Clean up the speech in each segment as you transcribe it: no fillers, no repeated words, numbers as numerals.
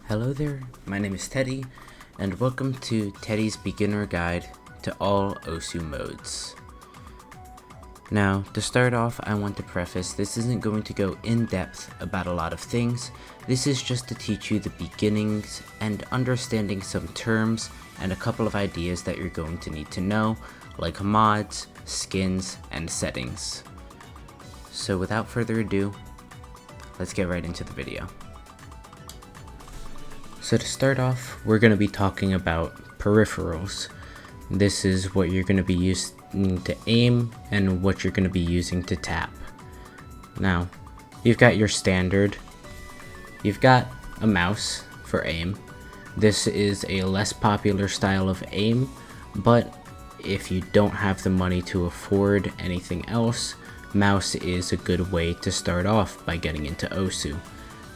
Hello there, my name is Teddy, and welcome to Teddy's Beginner Guide to all osu modes. Now, to start off, I want to preface this isn't going to go in depth about a lot of things. This is just to teach you the beginnings and understanding some terms and a couple of ideas that you're going to need to know, like mods, skins, and settings. So without further ado, let's get right into the video. So to start off, we're going to be talking about peripherals. This is what you're going to be using to aim and what you're going to be using to tap. Now, you've got your standard. You've got a mouse for aim. This is a less popular style of aim, but if you don't have the money to afford anything else, mouse is a good way to start off by getting into osu.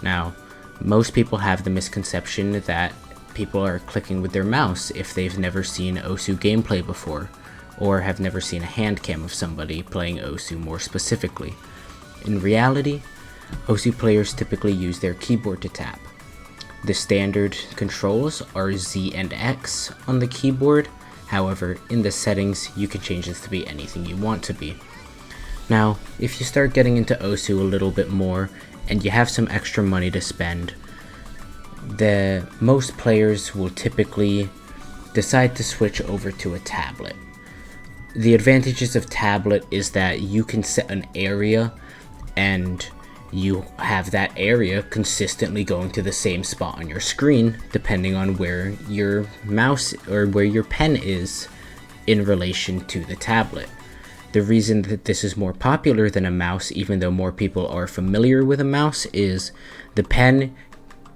Now, most people have the misconception that people are clicking with their mouse if they've never seen osu gameplay before, or have never seen a hand cam of somebody playing osu more specifically. In reality, osu players typically use their keyboard to tap. The standard controls are Z and X on the keyboard, however, in the settings you can change this to be anything you want to be. Now, if you start getting into osu a little bit more, and you have some extra money to spend, most players will typically decide to switch over to a tablet. The advantages of tablet is that you can set an area and you have that area consistently going to the same spot on your screen depending on where your mouse or where your pen is in relation to the tablet. The reason that this is more popular than a mouse, even though more people are familiar with a mouse, is the pen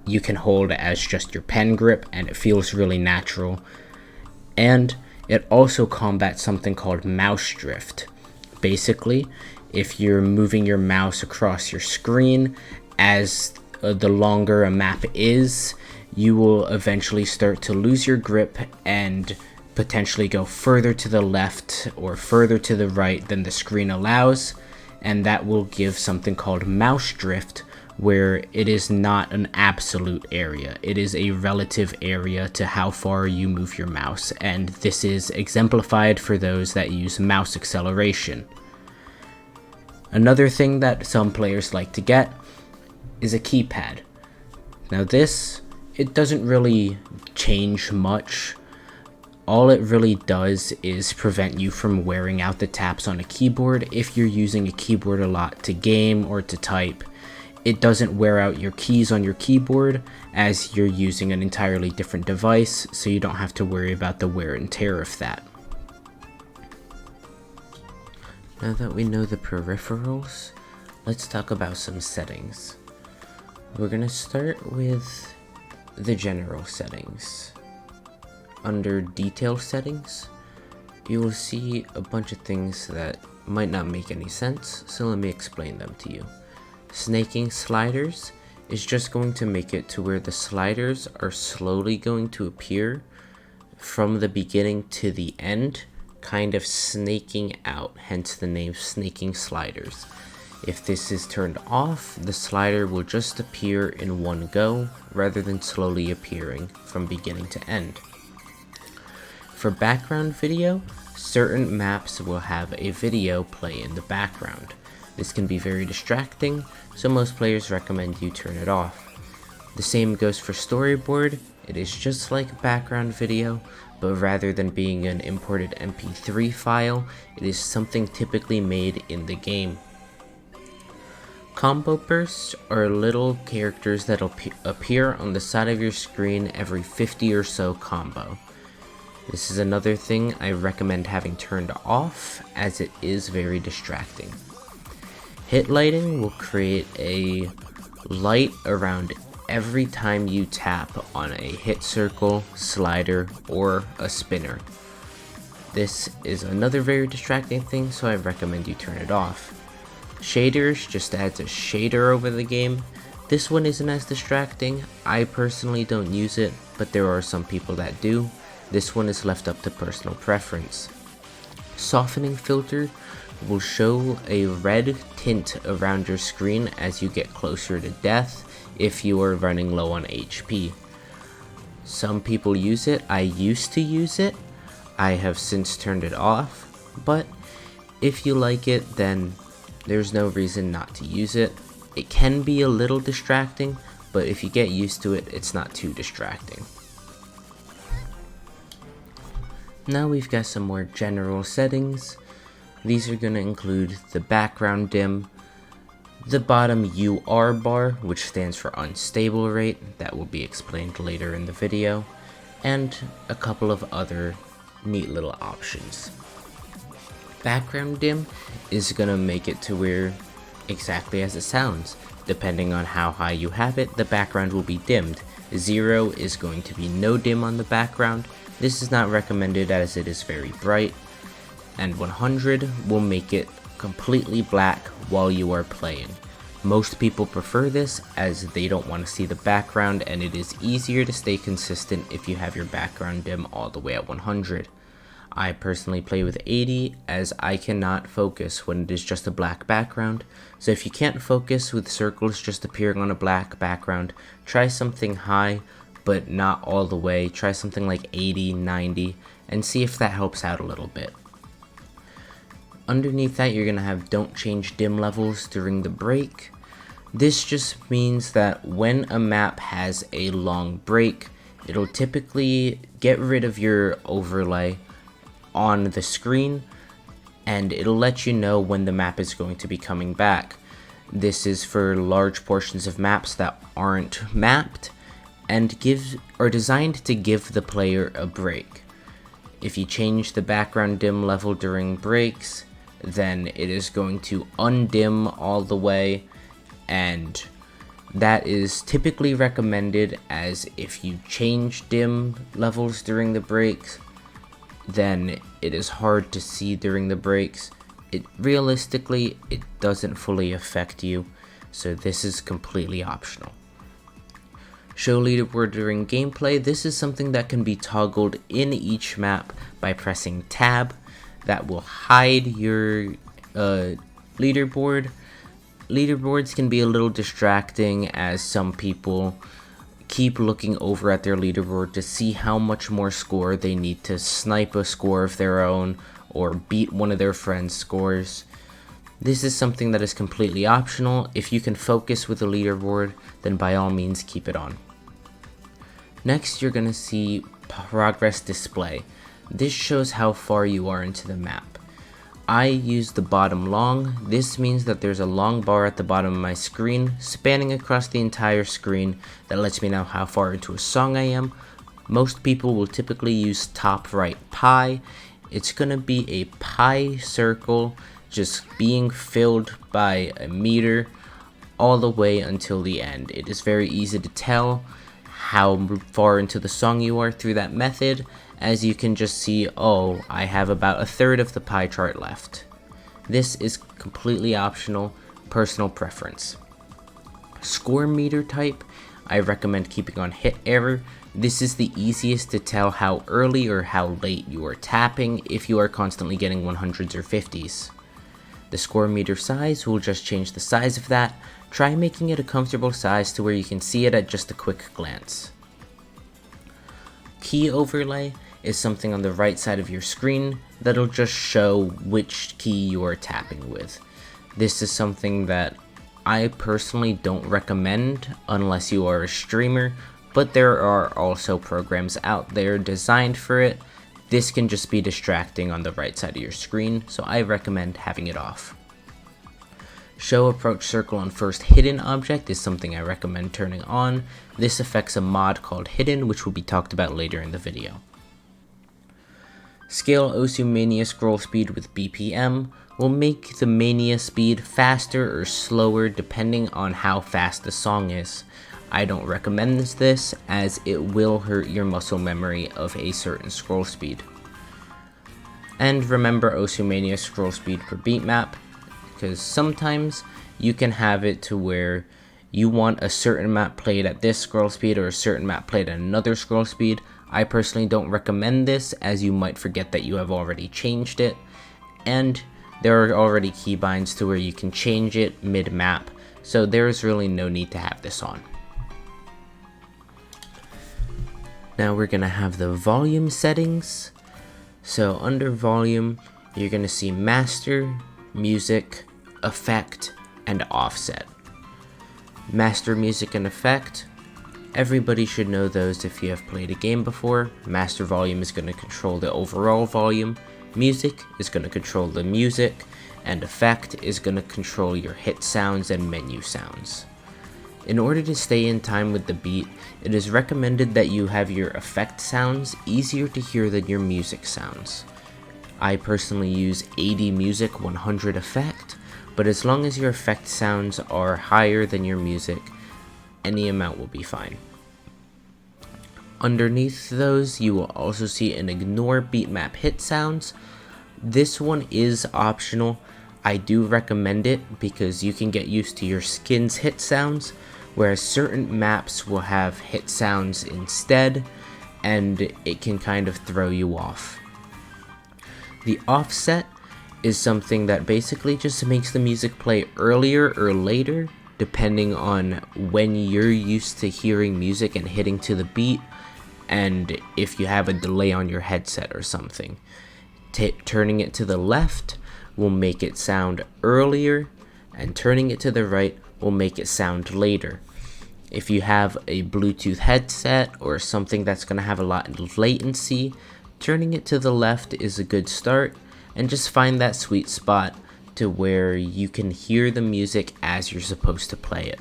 you can hold as just your pen grip and it feels really natural. And it also combats something called mouse drift. Basically, if you're moving your mouse across your screen, as the longer a map is, you will eventually start to lose your grip and potentially go further to the left or further to the right than the screen allows, and that will give something called mouse drift, where it is not an absolute area. It is a relative area to how far you move your mouse, and this is exemplified for those that use mouse acceleration. Another thing that some players like to get is a keypad. Now this, it doesn't really change much. All it really does is prevent you from wearing out the taps on a keyboard. If you're using a keyboard a lot to game or to type, it doesn't wear out your keys on your keyboard as you're using an entirely different device, so you don't have to worry about the wear and tear of that. Now that we know the peripherals, let's talk about some settings. We're going to start with the general settings. Under detail settings, you will see a bunch of things that might not make any sense, so let me explain them to you. Snaking sliders is just going to make it to where the sliders are slowly going to appear from the beginning to the end, kind of snaking out, hence the name snaking sliders. If this is turned off, the slider will just appear in one go rather than slowly appearing from beginning to end. For background video, certain maps will have a video play in the background. This can be very distracting, so most players recommend you turn it off. The same goes for storyboard. It is just like background video, but rather than being an imported MP3 file, it is something typically made in the game. Combo bursts are little characters that appear on the side of your screen every 50 or so combo. This is another thing I recommend having turned off, as it is very distracting. Hit lighting will create a light around every time you tap on a hit circle, slider, or a spinner. This is another very distracting thing, so I recommend you turn it off. Shaders just adds a shader over the game. This one isn't as distracting. I personally don't use it, but there are some people that do. This one is left up to personal preference. Softening filter will show a red tint around your screen as you get closer to death if you are running low on HP. Some people use it. I used to use it. I have since turned it off, but if you like it, then there's no reason not to use it. It can be a little distracting, but if you get used to it, it's not too distracting. Now we've got some more general settings. These are going to include the background dim, the bottom UR bar, which stands for unstable rate, that will be explained later in the video, and a couple of other neat little options. Background dim is going to make it to where exactly as it sounds. Depending on how high you have it, the background will be dimmed. 0 is going to be no dim on the background. This is not recommended as it is very bright. And 100 will make it completely black while you are playing. Most people prefer this as they don't want to see the background, and it is easier to stay consistent if you have your background dim all the way at 100. I personally play with 80 as I cannot focus when it is just a black background. So if you can't focus with circles just appearing on a black background, try something high but not all the way. Try something like 80, 90 and see if that helps out a little bit. Underneath that, you're going to have don't change dim levels during the break. This just means that when a map has a long break, it'll typically get rid of your overlay on the screen, and it'll let you know when the map is going to be coming back. This is for large portions of maps that aren't mapped and are designed to give the player a break. If you change the background dim level during breaks, then it is going to undim all the way, and that is typically recommended, as if you change dim levels during the breaks, then it is hard to see during the breaks. Realistically, it doesn't fully affect you, so this is completely optional. Show leaderboard during gameplay. This is something that can be toggled in each map by pressing tab. That will hide your leaderboard. Leaderboards can be a little distracting as some people keep looking over at their leaderboard to see how much more score they need to snipe a score of their own or beat one of their friends' scores. This is something that is completely optional. If you can focus with the leaderboard, then by all means keep it on. Next, you're going to see progress display. This shows how far you are into the map. I use the bottom long. This means that there's a long bar at the bottom of my screen, spanning across the entire screen, that lets me know how far into a song I am. Most people will typically use top right pi. It's going to be a pi circle just being filled by a meter all the way until the end. It is very easy to tell how far into the song you are through that method, as you can just see, oh, I have about a third of the pie chart left. This is completely optional, personal preference. Score meter type, I recommend keeping on hit error. This is the easiest to tell how early or how late you are tapping if you are constantly getting 100s or 50s. The score meter size will just change the size of that. Try making it a comfortable size to where you can see it at just a quick glance. Key overlay is something on the right side of your screen that'll just show which key you are tapping with. This is something that I personally don't recommend unless you are a streamer, but there are also programs out there designed for it. This can just be distracting on the right side of your screen, so I recommend having it off. Show approach circle on first hidden object is something I recommend turning on. This affects a mod called hidden, which will be talked about later in the video. Scale Osu Mania scroll speed with BPM will make the Mania speed faster or slower depending on how fast the song is. I don't recommend this as it will hurt your muscle memory of a certain scroll speed. And remember Osu Mania scroll speed per beat map, because sometimes you can have it to where you want a certain map played at this scroll speed or a certain map played at another scroll speed. I personally don't recommend this as you might forget that you have already changed it, and there are already keybinds to where you can change it mid-map, so there is really no need to have this on. Now we're going to have the volume settings. So under volume, you're going to see master, music, effect, and offset. Master, music, and effect. Everybody should know those if you have played a game before. Master volume is going to control the overall volume. Music is going to control the music. And effect is going to control your hit sounds and menu sounds. In order to stay in time with the beat, it is recommended that you have your effect sounds easier to hear than your music sounds. I personally use 80 music, 100 effect, but as long as your effect sounds are higher than your music, any amount will be fine. Underneath those, you will also see an ignore beatmap hit sounds. This one is optional. I do recommend it because you can get used to your skins hit sounds, whereas certain maps will have hit sounds instead, and it can kind of throw you off. The offset is something that basically just makes the music play earlier or later, depending on when you're used to hearing music and hitting to the beat, and if you have a delay on your headset or something. Turning it to the left will make it sound earlier, and turning it to the right will make it sound later. If you have a Bluetooth headset or something that's going to have a lot of latency, turning it to the left is a good start, and just find that sweet spot to where you can hear the music as you're supposed to play it.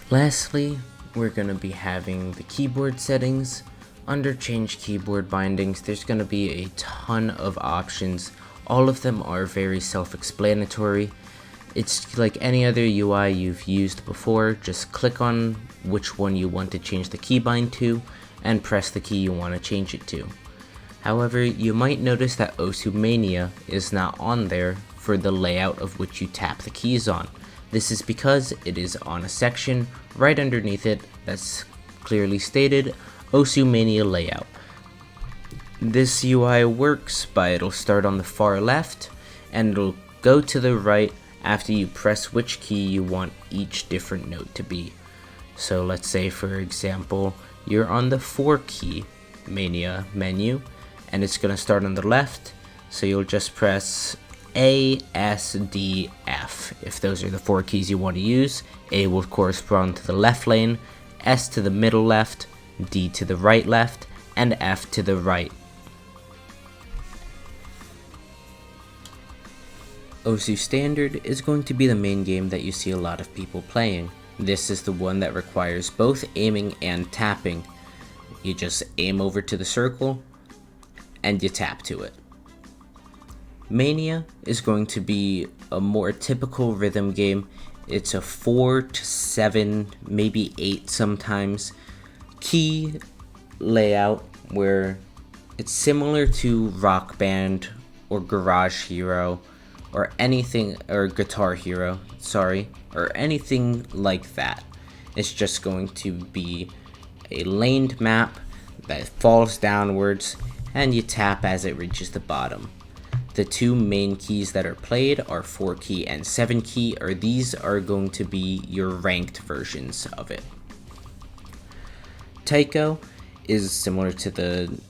Lastly, we're going to be having the keyboard settings. Under change keyboard bindings, there's going to be a ton of options. All of them are very self-explanatory. It's like any other UI you've used before. Just click on which one you want to change the keybind to and press the key you want to change it to. However, you might notice that osuMania is not on there for the layout of which you tap the keys on. This is because it is on a section right underneath it that's clearly stated osuMania layout. This UI works by it'll start on the far left and it'll go to the right after you press which key you want each different note to be. So let's say, for example, you're on the 4 key Mania menu and it's going to start on the left, so you'll just press A, S, D, F. If those are the 4 keys you want to use, A will correspond to the left lane, S to the middle left, D to the right left, and F to the right. Osu Standard is going to be the main game that you see a lot of people playing. This is the one that requires both aiming and tapping. You just aim over to the circle and you tap to it. Mania is going to be a more typical rhythm game. It's a 4 to 7, maybe 8 sometimes, key layout where it's similar to Rock Band or Garage Hero or anything, or Guitar Hero, sorry, or anything like that. It's just going to be a laned map that falls downwards and you tap as it reaches the bottom. The 2 main keys that are played are 4 key and 7 key, or these are going to be your ranked versions of it. Taiko is similar to the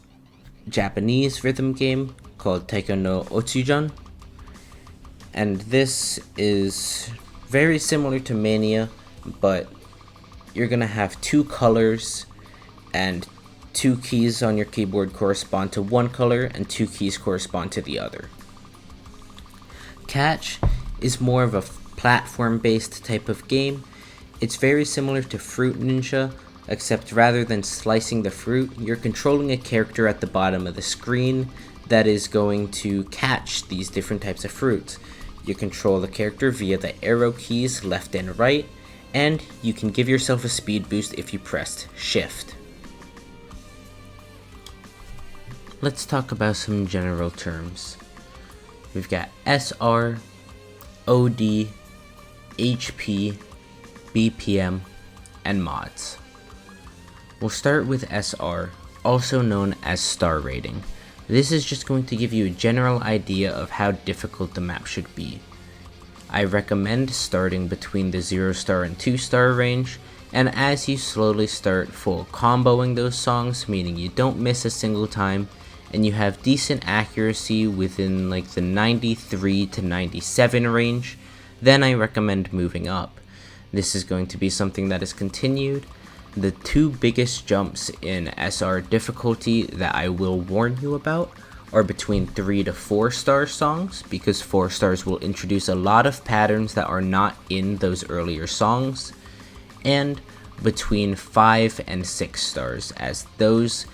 Japanese rhythm game called Taiko no Otsujan, and this is very similar to Mania, but you're gonna have 2 colors and 2 keys on your keyboard correspond to one color and 2 keys correspond to the other. Catch is more of a platform based type of game. It's very similar to Fruit Ninja, except rather than slicing the fruit, you're controlling a character at the bottom of the screen that is going to catch these different types of fruits. You control the character via the arrow keys left and right, and you can give yourself a speed boost if you pressed shift. Let's talk about some general terms. We've got SR, OD, HP, BPM, and mods. We'll start with SR, also known as star rating. This is just going to give you a general idea of how difficult the map should be. I recommend starting between the 0 star and 2 star range, And as you slowly start full comboing those songs, meaning you don't miss a single time, and you have decent accuracy within like the 93 to 97 range, then I recommend moving up. This is going to be something that is continued. The two biggest jumps in SR difficulty that I will warn you about are between 3 to 4 star songs, because 4 stars will introduce a lot of patterns that are not in those earlier songs, and between 5 and 6 stars, as those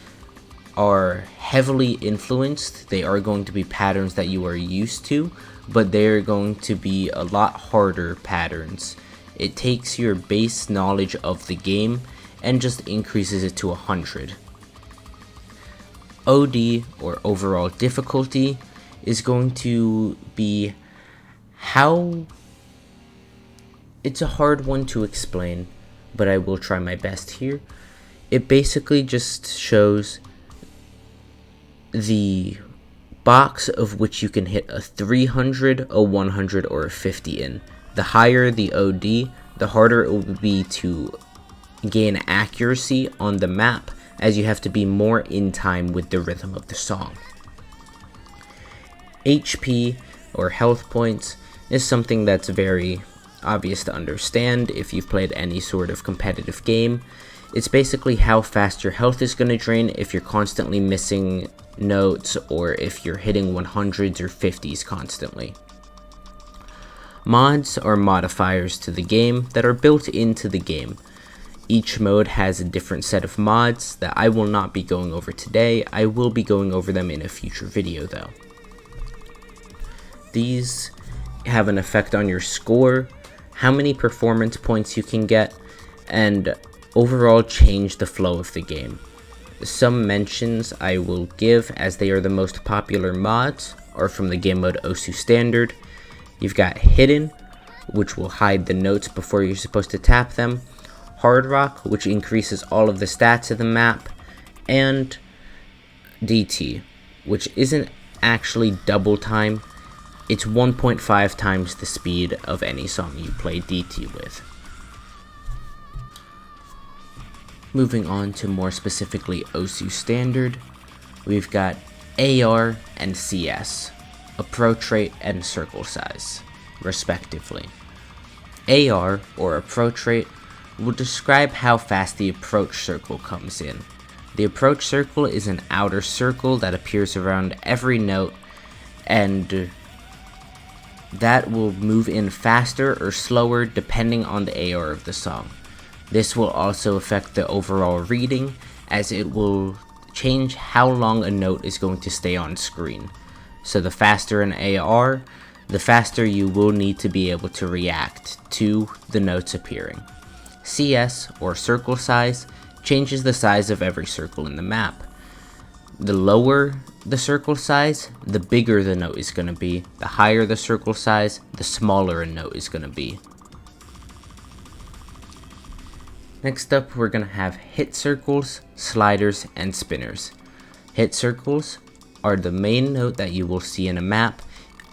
are heavily influenced. They are going to be patterns that you are used to, but they're going to be a lot harder patterns. It takes your base knowledge of the game and just increases it to 100. OD, or overall difficulty, is going to be how... It's a hard one to explain, but I will try my best here. It basically just shows the box of which you can hit a 300, a 100, or a 50 in. The higher the OD, the harder it will be to gain accuracy on the map, as you have to be more in time with the rhythm of the song. HP, or health points, is something that's very obvious to understand if you've played any sort of competitive game. It's basically how fast your health is going to drain if you're constantly missing notes, or if you're hitting 100s or 50s constantly. Mods are modifiers to the game that are built into the game. Each mode has a different set of mods that I will not be going over today. I will be going over them in a future video though. These have an effect on your score, how many performance points you can get, and overall change the flow of the game. Some mentions I will give, as they are the most popular mods, are from the game mode Osu Standard. You've got Hidden, which will hide the notes before you're supposed to tap them, Hard Rock, which increases all of the stats of the map, and DT, which isn't actually double time. It's 1.5 times the speed of any song you play DT with. Moving on to more specifically Osu Standard, we've got AR and CS, approach rate and circle size, respectively. AR, or approach rate, will describe how fast the approach circle comes in. The approach circle is an outer circle that appears around every note, and that will move in faster or slower depending on the AR of the song. This will also affect the overall reading, as it will change how long a note is going to stay on screen. So the faster an AR, the faster you will need to be able to react to the notes appearing. CS, or circle size, changes the size of every circle in the map. The lower the circle size, the bigger the note is going to be. The higher the circle size, the smaller a note is going to be. Next up, we're going to have hit circles, sliders, and spinners. Hit circles are the main note that you will see in a map.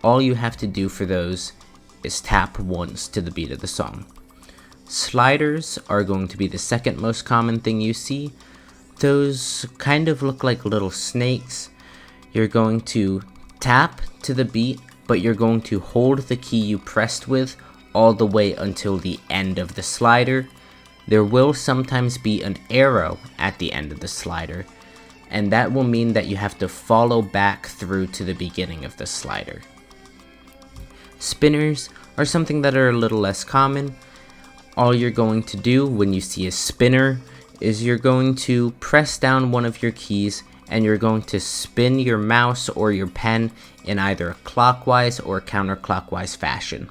All you have to do for those is tap once to the beat of the song. Sliders are going to be the second most common thing you see. Those kind of look like little snakes. You're going to tap to the beat, but you're going to hold the key you pressed with all the way until the end of the slider. There will sometimes be an arrow at the end of the slider, and that will mean that you have to follow back through to the beginning of the slider. Spinners are something that are a little less common. All you're going to do when you see a spinner is you're going to press down one of your keys, and you're going to spin your mouse or your pen in either a clockwise or counterclockwise fashion.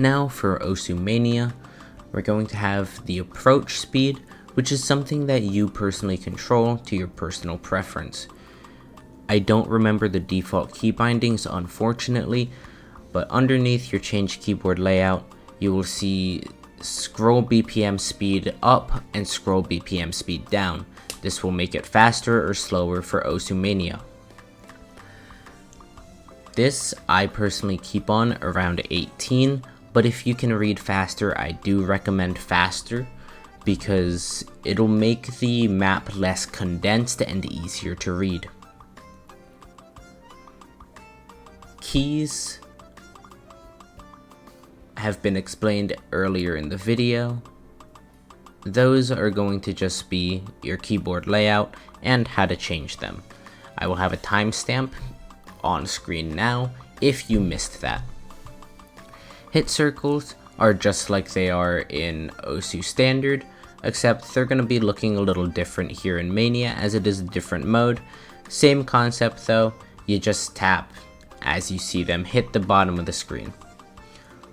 Now for Osumania, we're going to have the approach speed, which is something that you personally control to your personal preference. I don't remember the default key bindings, unfortunately, but underneath your change keyboard layout, you will see scroll BPM speed up and scroll BPM speed down. This will make it faster or slower for Osumania. This I personally keep on around 18, but if you can read faster, I do recommend faster because it'll make the map less condensed and easier to read. Keys have been explained earlier in the video. Those are going to just be your keyboard layout and how to change them. I will have a timestamp on screen now if you missed that. Hit circles are just like they are in osu Standard, except they're going to be looking a little different here in Mania as it is a different mode. Same concept though, you just tap as you see them hit the bottom of the screen.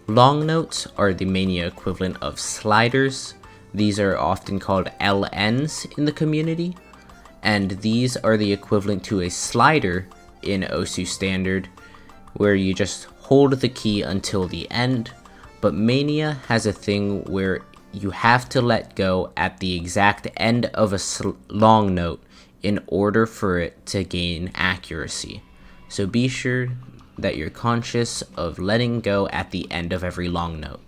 Long notes are the Mania equivalent of sliders. These are often called LNs in the community, and these are the equivalent to a slider in osu Standard, where you just hold the key until the end, but Mania has a thing where you have to let go at the exact end of a long note in order for it to gain accuracy. So be sure that you're conscious of letting go at the end of every long note.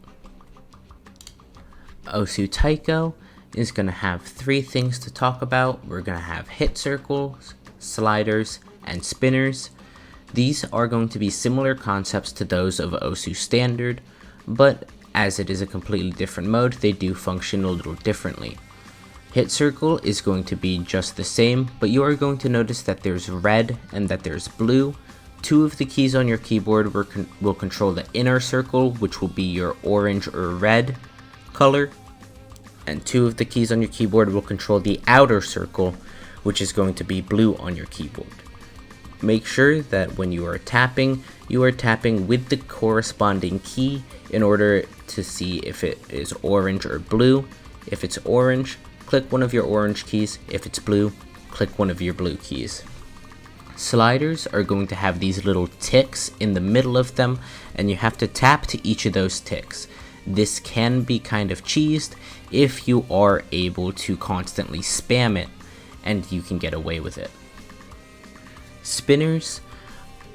Osu Taiko is going to have 3 things to talk about. We're going to have hit circles, sliders, and spinners. These are going to be similar concepts to those of osu Standard, but as it is a completely different mode, they do function a little differently. Hit circle is going to be just the same, but you are going to notice that there's red and that there's blue. 2 of the keys on your keyboard will control the inner circle, which will be your orange or red color, and 2 of the keys on your keyboard will control the outer circle, which is going to be blue on your keyboard. Make sure that when you are tapping with the corresponding key in order to see if it is orange or blue. If it's orange, click one of your orange keys. If it's blue, click one of your blue keys. Sliders are going to have these little ticks in the middle of them, and you have to tap to each of those ticks. This can be kind of cheesed if you are able to constantly spam it, and you can get away with it. Spinners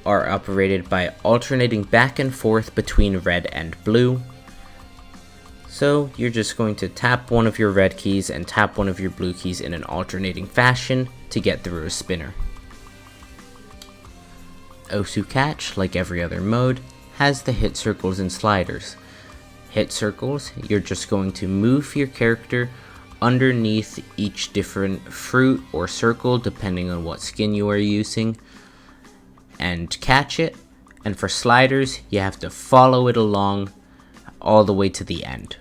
are operated by alternating back and forth between red and blue. So you're just going to tap one of your red keys and tap one of your blue keys in an alternating fashion to get through a spinner. Osu Catch, like every other mode, has the hit circles and sliders. Hit circles, you're just going to move your character underneath each different fruit or circle depending on what skin you are using and catch it, and for sliders you have to follow it along all the way to the end.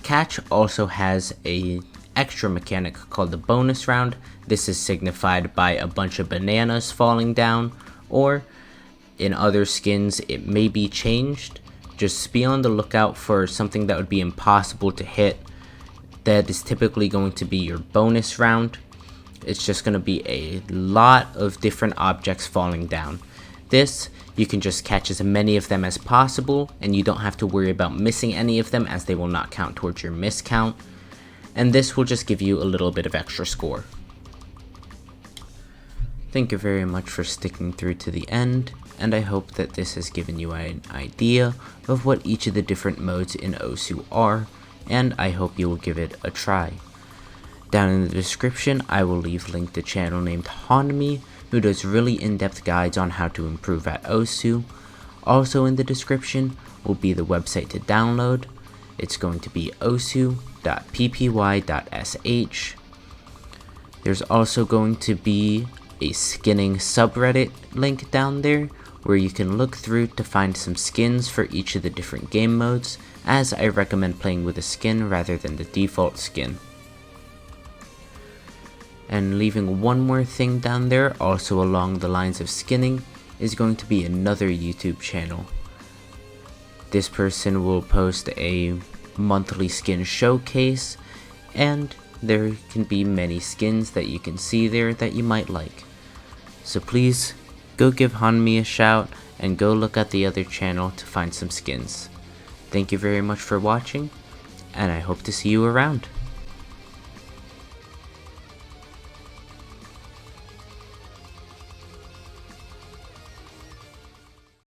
Catch also has a extra mechanic called the bonus round. This is signified by a bunch of bananas falling down, or in other skins it may be changed. Just be on the lookout for something that would be impossible to hit. That is typically going to be your bonus round. It's just going to be a lot of different objects falling down. This, you can just catch as many of them as possible, and you don't have to worry about missing any of them as they will not count towards your miss count. And this will just give you a little bit of extra score. Thank you very much for sticking through to the end, and I hope that this has given you an idea of what each of the different modes in osu are, and I hope you will give it a try. Down in the description, I will leave a link to a channel named Hanmi, who does really in-depth guides on how to improve at osu. Also in the description will be the website to download. It's going to be osu.ppy.sh. There's also going to be a skinning subreddit link down there where you can look through to find some skins for each of the different game modes, as I recommend playing with a skin rather than the default skin. And leaving one more thing down there, also along the lines of skinning, is going to be another YouTube channel. This person will post a monthly skin showcase, and there can be many skins that you can see there that you might like. So please, go give Hanmi a shout, and go look at the other channel to find some skins. Thank you very much for watching, and I hope to see you around.